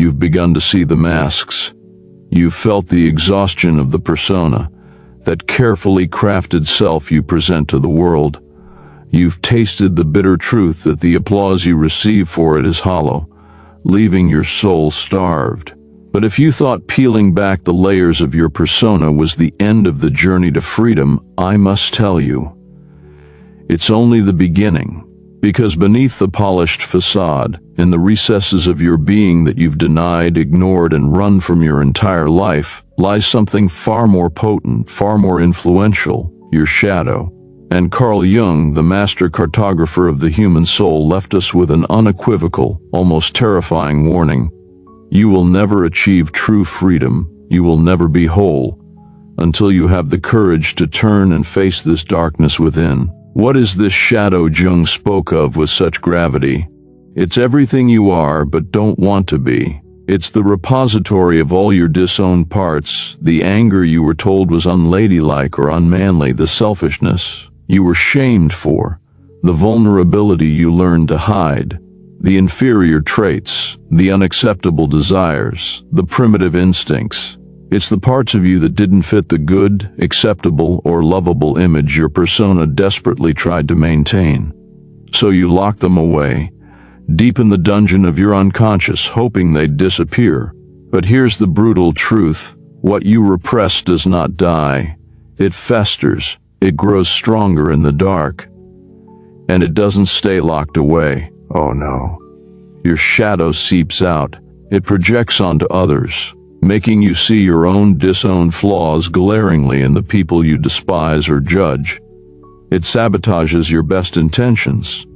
You've begun to see the masks. You've felt the exhaustion of the persona, that carefully crafted self you present to the world. You've tasted the bitter truth that the applause you receive for it is hollow, leaving your soul starved. But if you thought peeling back the layers of your persona was the end of the journey to freedom, I must tell you, it's only the beginning. Because beneath the polished facade, in the recesses of your being that you've denied, ignored, and run from your entire life, lies something far more potent, far more influential, your shadow. And Carl Jung, the master cartographer of the human soul, left us with an unequivocal, almost terrifying warning. You will never achieve true freedom, you will never be whole, until you have the courage to turn and face this darkness within. What is this shadow Jung spoke of with such gravity? It's everything you are but don't want to be. It's the repository of all your disowned parts, the anger you were told was unladylike or unmanly, the selfishness you were shamed for, the vulnerability you learned to hide, the inferior traits, the unacceptable desires, the primitive instincts. It's the parts of you that didn't fit the good, acceptable, or lovable image your persona desperately tried to maintain. So you locked them away, deep in the dungeon of your unconscious, hoping they'd disappear. But here's the brutal truth. What you repress does not die. It festers. It grows stronger in the dark. And it doesn't stay locked away. Oh no. Your shadow seeps out. It projects onto others, making you see your own disowned flaws glaringly in the people you despise or judge. It sabotages your best intentions,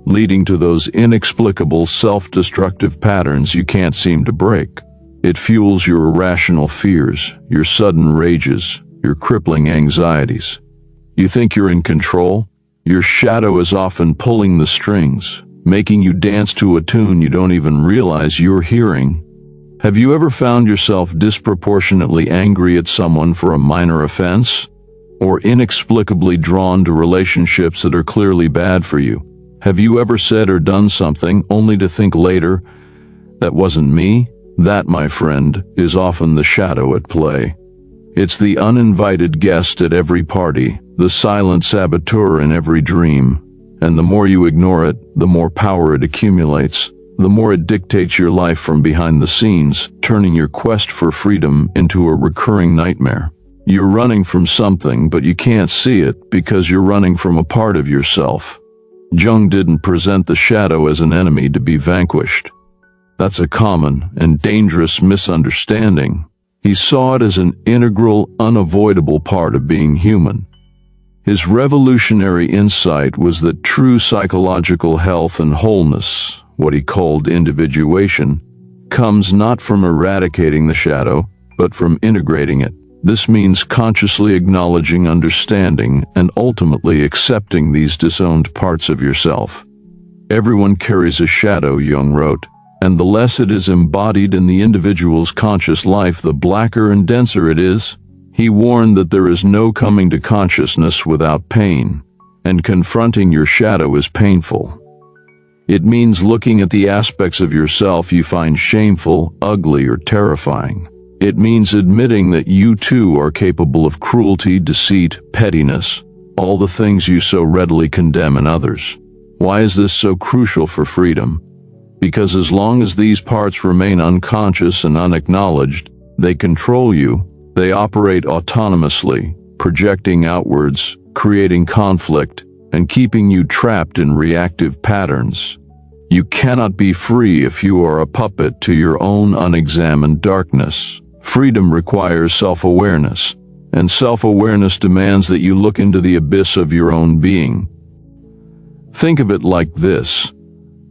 leading to those inexplicable self-destructive patterns you can't seem to break. It fuels your irrational fears, your sudden rages, your crippling anxieties. You think you're in control? Your shadow is often pulling the strings, making you dance to a tune you don't even realize you're hearing. Have you ever found yourself disproportionately angry at someone for a minor offense? Or inexplicably drawn to relationships that are clearly bad for you? Have you ever said or done something only to think later, that wasn't me? That, my friend, is often the shadow at play. It's the uninvited guest at every party, the silent saboteur in every dream. And the more you ignore it, the more power it accumulates. The more it dictates your life from behind the scenes, turning your quest for freedom into a recurring nightmare. You're running from something, but you can't see it because you're running from a part of yourself. Jung didn't present the shadow as an enemy to be vanquished. That's a common and dangerous misunderstanding. He saw it as an integral, unavoidable part of being human. His revolutionary insight was that true psychological health and wholeness, what he called individuation, comes not from eradicating the shadow, but from integrating it. This means consciously acknowledging, understanding, and ultimately accepting these disowned parts of yourself. Everyone carries a shadow, Jung wrote, and the less it is embodied in the individual's conscious life, the blacker and denser it is. He warned that there is no coming to consciousness without pain, and confronting your shadow is painful. It means looking at the aspects of yourself you find shameful, ugly, or terrifying. It means admitting that you too are capable of cruelty, deceit, pettiness, all the things you so readily condemn in others. Why is this so crucial for freedom? Because as long as these parts remain unconscious and unacknowledged, they control you. They operate autonomously, projecting outwards, creating conflict, and keeping you trapped in reactive patterns. You cannot be free if you are a puppet to your own unexamined darkness. Freedom requires self-awareness, and self-awareness demands that you look into the abyss of your own being. Think of it like this.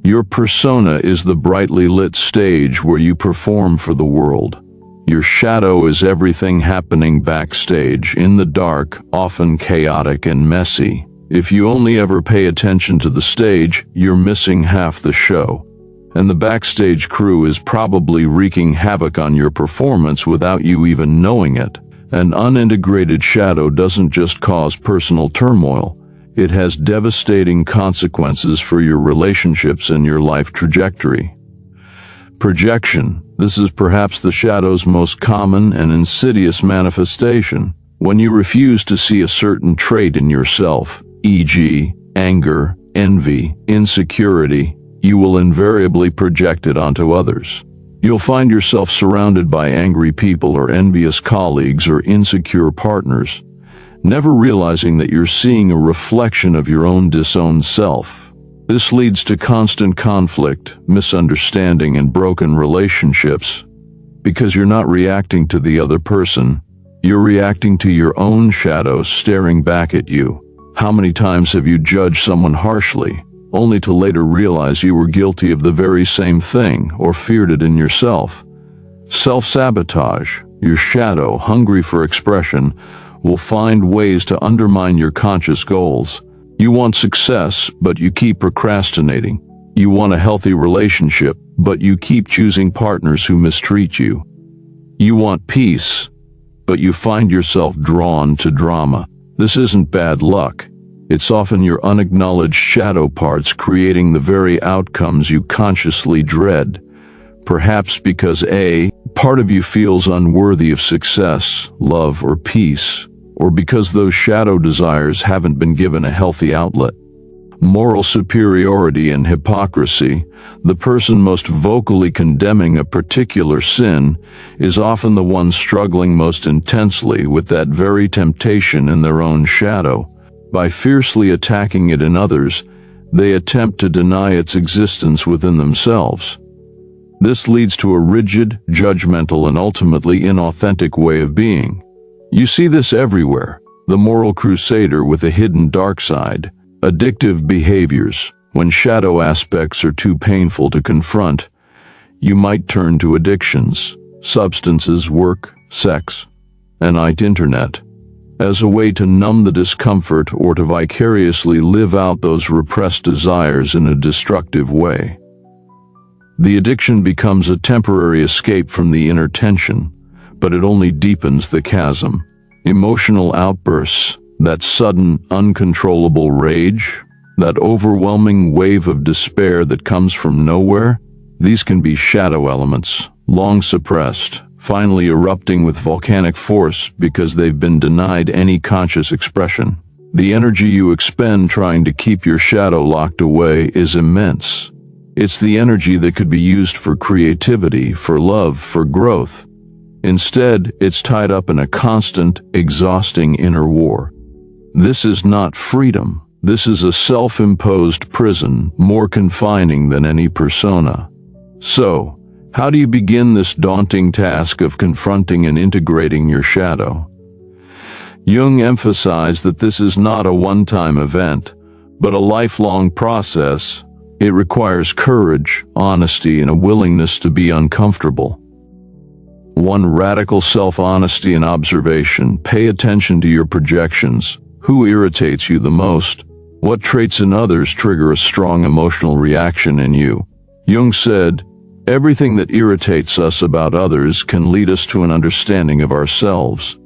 Your persona is the brightly lit stage where you perform for the world. Your shadow is everything happening backstage, in the dark, often chaotic and messy. If you only ever pay attention to the stage, you're missing half the show. And the backstage crew is probably wreaking havoc on your performance without you even knowing it. An unintegrated shadow doesn't just cause personal turmoil. It has devastating consequences for your relationships and your life trajectory. Projection. This is perhaps the shadow's most common and insidious manifestation. When you refuse to see a certain trait in yourself, e.g., anger, envy, insecurity, you will invariably project it onto others. You'll find yourself surrounded by angry people or envious colleagues or insecure partners, never realizing that you're seeing a reflection of your own disowned self. This leads to constant conflict, misunderstanding, and broken relationships. Because you're not reacting to the other person, you're reacting to your own shadow staring back at you. How many times have you judged someone harshly, only to later realize you were guilty of the very same thing or feared it in yourself? Self-sabotage. Your shadow, hungry for expression, will find ways to undermine your conscious goals. You want success, but you keep procrastinating. You want a healthy relationship, but you keep choosing partners who mistreat you. You want peace, but you find yourself drawn to drama. This isn't bad luck. It's often your unacknowledged shadow parts creating the very outcomes you consciously dread. Perhaps because A, part of you feels unworthy of success, love, or peace, or because those shadow desires haven't been given a healthy outlet. Moral superiority and hypocrisy. The person most vocally condemning a particular sin is often the one struggling most intensely with that very temptation in their own shadow. By fiercely attacking it in others, they attempt to deny its existence within themselves. This leads to a rigid, judgmental, and ultimately inauthentic way of being. You see this everywhere. The moral crusader with a hidden dark side. Addictive behaviors. When shadow aspects are too painful to confront, you might turn to addictions, substances, work, sex, and internet, as a way to numb the discomfort or to vicariously live out those repressed desires in a destructive way. The addiction becomes a temporary escape from the inner tension, but it only deepens the chasm. Emotional outbursts. That sudden, uncontrollable rage, that overwhelming wave of despair that comes from nowhere, these can be shadow elements, long suppressed, finally erupting with volcanic force because they've been denied any conscious expression. The energy you expend trying to keep your shadow locked away is immense. It's the energy that could be used for creativity, for love, for growth. Instead, it's tied up in a constant, exhausting inner war. This is not freedom. This is a self-imposed prison, more confining than any persona. So, how do you begin this daunting task of confronting and integrating your shadow? Jung emphasized that this is not a one-time event, but a lifelong process. It requires courage, honesty, and a willingness to be uncomfortable. One, radical self-honesty and observation. Pay attention to your projections. Who irritates you the most? What traits in others trigger a strong emotional reaction in you? Jung said, everything that irritates us about others can lead us to an understanding of ourselves.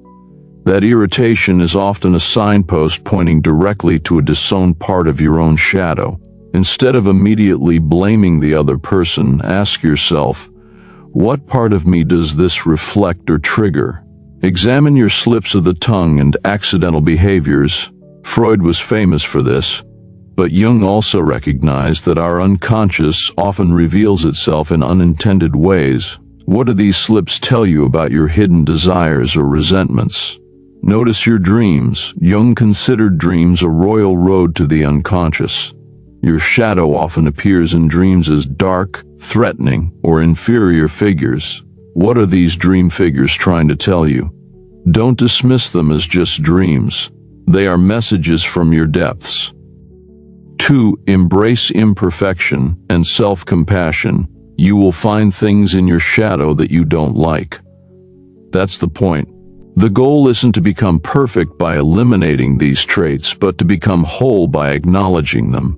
That irritation is often a signpost pointing directly to a disowned part of your own shadow. Instead of immediately blaming the other person, ask yourself, what part of me does this reflect or trigger? Examine your slips of the tongue and accidental behaviors. Freud was famous for this, but Jung also recognized that our unconscious often reveals itself in unintended ways. What do these slips tell you about your hidden desires or resentments? Notice your dreams. Jung considered dreams a royal road to the unconscious. Your shadow often appears in dreams as dark, threatening, or inferior figures. What are these dream figures trying to tell you? Don't dismiss them as just dreams. They are messages from your depths. 2. Embrace imperfection and self-compassion. You will find things in your shadow that you don't like. That's the point. The goal isn't to become perfect by eliminating these traits, but to become whole by acknowledging them.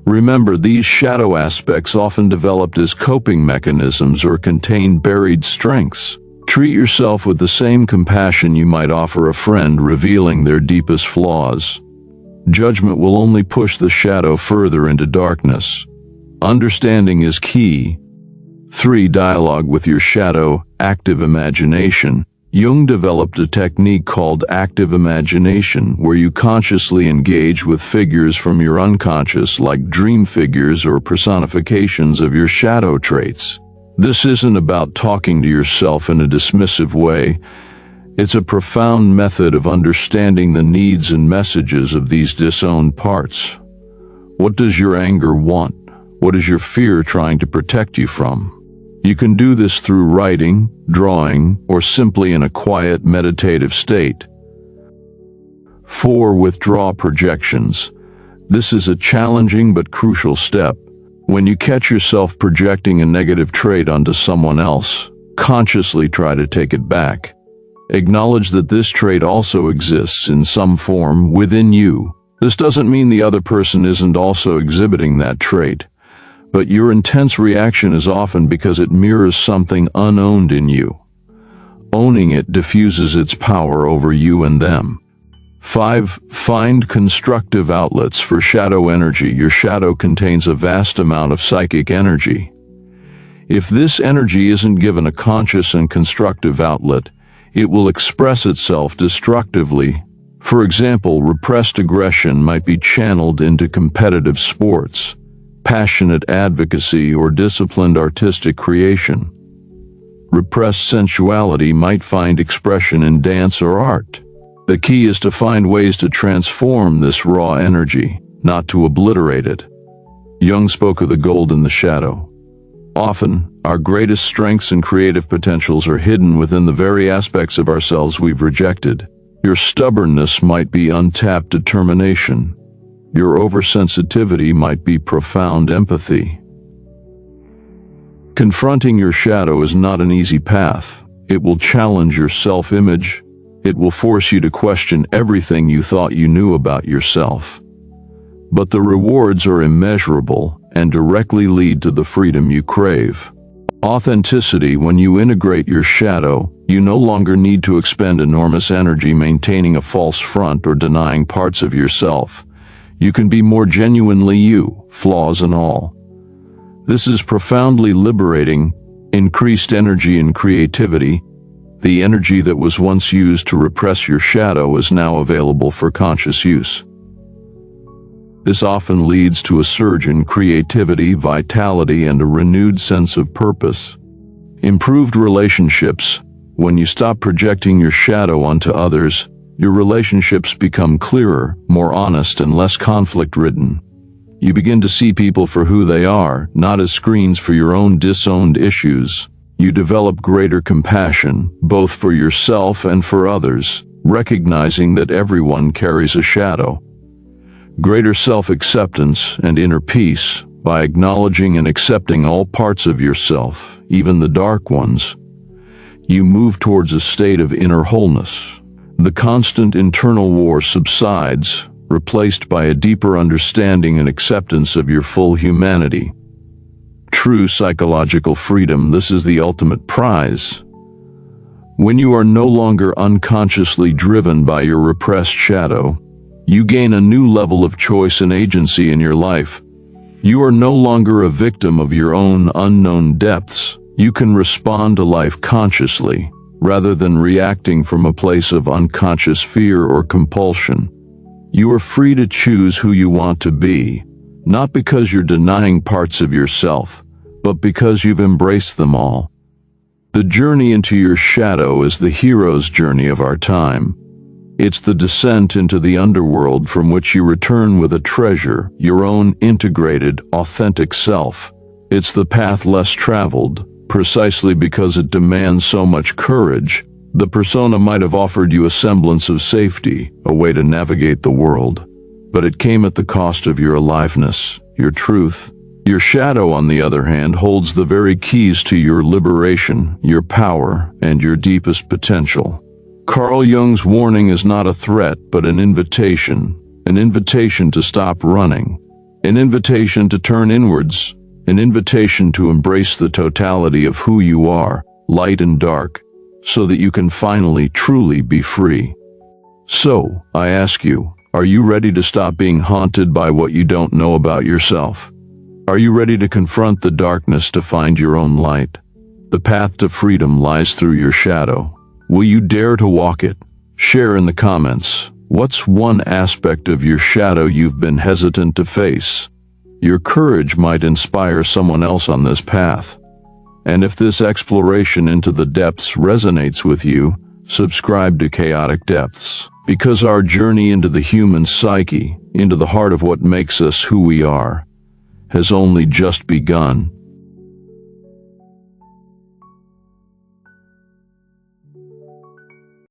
Remember, these shadow aspects often developed as coping mechanisms or contain buried strengths. Treat yourself with the same compassion you might offer a friend revealing their deepest flaws. Judgment will only push the shadow further into darkness. Understanding is key. 3. Dialogue with your shadow, active imagination. Jung developed a technique called active imagination, where you consciously engage with figures from your unconscious, like dream figures or personifications of your shadow traits. This isn't about talking to yourself in a dismissive way. It's a profound method of understanding the needs and messages of these disowned parts. What does your anger want? What is your fear trying to protect you from? You can do this through writing, drawing, or simply in a quiet, meditative state. 4. Withdraw projections. This is a challenging but crucial step. When you catch yourself projecting a negative trait onto someone else, consciously try to take it back. Acknowledge that this trait also exists in some form within you. This doesn't mean the other person isn't also exhibiting that trait, but your intense reaction is often because it mirrors something unowned in you. Owning it diffuses its power over you and them. 5. Find constructive outlets for shadow energy. Your shadow contains a vast amount of psychic energy. If this energy isn't given a conscious and constructive outlet, it will express itself destructively. For example, repressed aggression might be channeled into competitive sports, passionate advocacy, or disciplined artistic creation. Repressed sensuality might find expression in dance or art. The key is to find ways to transform this raw energy, not to obliterate it. Jung spoke of the gold in the shadow. Often, our greatest strengths and creative potentials are hidden within the very aspects of ourselves we've rejected. Your stubbornness might be untapped determination. Your oversensitivity might be profound empathy. Confronting your shadow is not an easy path. It will challenge your self-image. It will force you to question everything you thought you knew about yourself. But the rewards are immeasurable and directly lead to the freedom you crave. Authenticity. When you integrate your shadow, you no longer need to expend enormous energy maintaining a false front or denying parts of yourself. You can be more genuinely you, flaws and all. This is profoundly liberating. Increased energy and creativity. The energy that was once used to repress your shadow is now available for conscious use. This often leads to a surge in creativity, vitality, and a renewed sense of purpose. Improved relationships. When you stop projecting your shadow onto others, your relationships become clearer, more honest, and less conflict-ridden. You begin to see people for who they are, not as screens for your own disowned issues. You develop greater compassion, both for yourself and for others, recognizing that everyone carries a shadow. Greater self-acceptance and inner peace. By acknowledging and accepting all parts of yourself, even the dark ones, you move towards a state of inner wholeness. The constant internal war subsides, replaced by a deeper understanding and acceptance of your full humanity. True psychological freedom. This is the ultimate prize. When you are no longer unconsciously driven by your repressed shadow, you gain a new level of choice and agency in your life. You are no longer a victim of your own unknown depths. You can respond to life consciously, rather than reacting from a place of unconscious fear or compulsion. You are free to choose who you want to be, not because you're denying parts of yourself, but because you've embraced them all. The journey into your shadow is the hero's journey of our time. It's the descent into the underworld from which you return with a treasure, your own integrated, authentic self. It's the path less traveled, precisely because it demands so much courage. The persona might have offered you a semblance of safety, a way to navigate the world, but it came at the cost of your aliveness, your truth. Your shadow, on the other hand, holds the very keys to your liberation, your power, and your deepest potential. Carl Jung's warning is not a threat, but an invitation to stop running, an invitation to turn inwards, an invitation to embrace the totality of who you are, light and dark, so that you can finally truly be free. So, I ask you, are you ready to stop being haunted by what you don't know about yourself? Are you ready to confront the darkness to find your own light? The path to freedom lies through your shadow. Will you dare to walk it? Share in the comments. What's one aspect of your shadow you've been hesitant to face? Your courage might inspire someone else on this path. And if this exploration into the depths resonates with you, subscribe to Chaotic Depths. Because our journey into the human psyche, into the heart of what makes us who we are, has only just begun.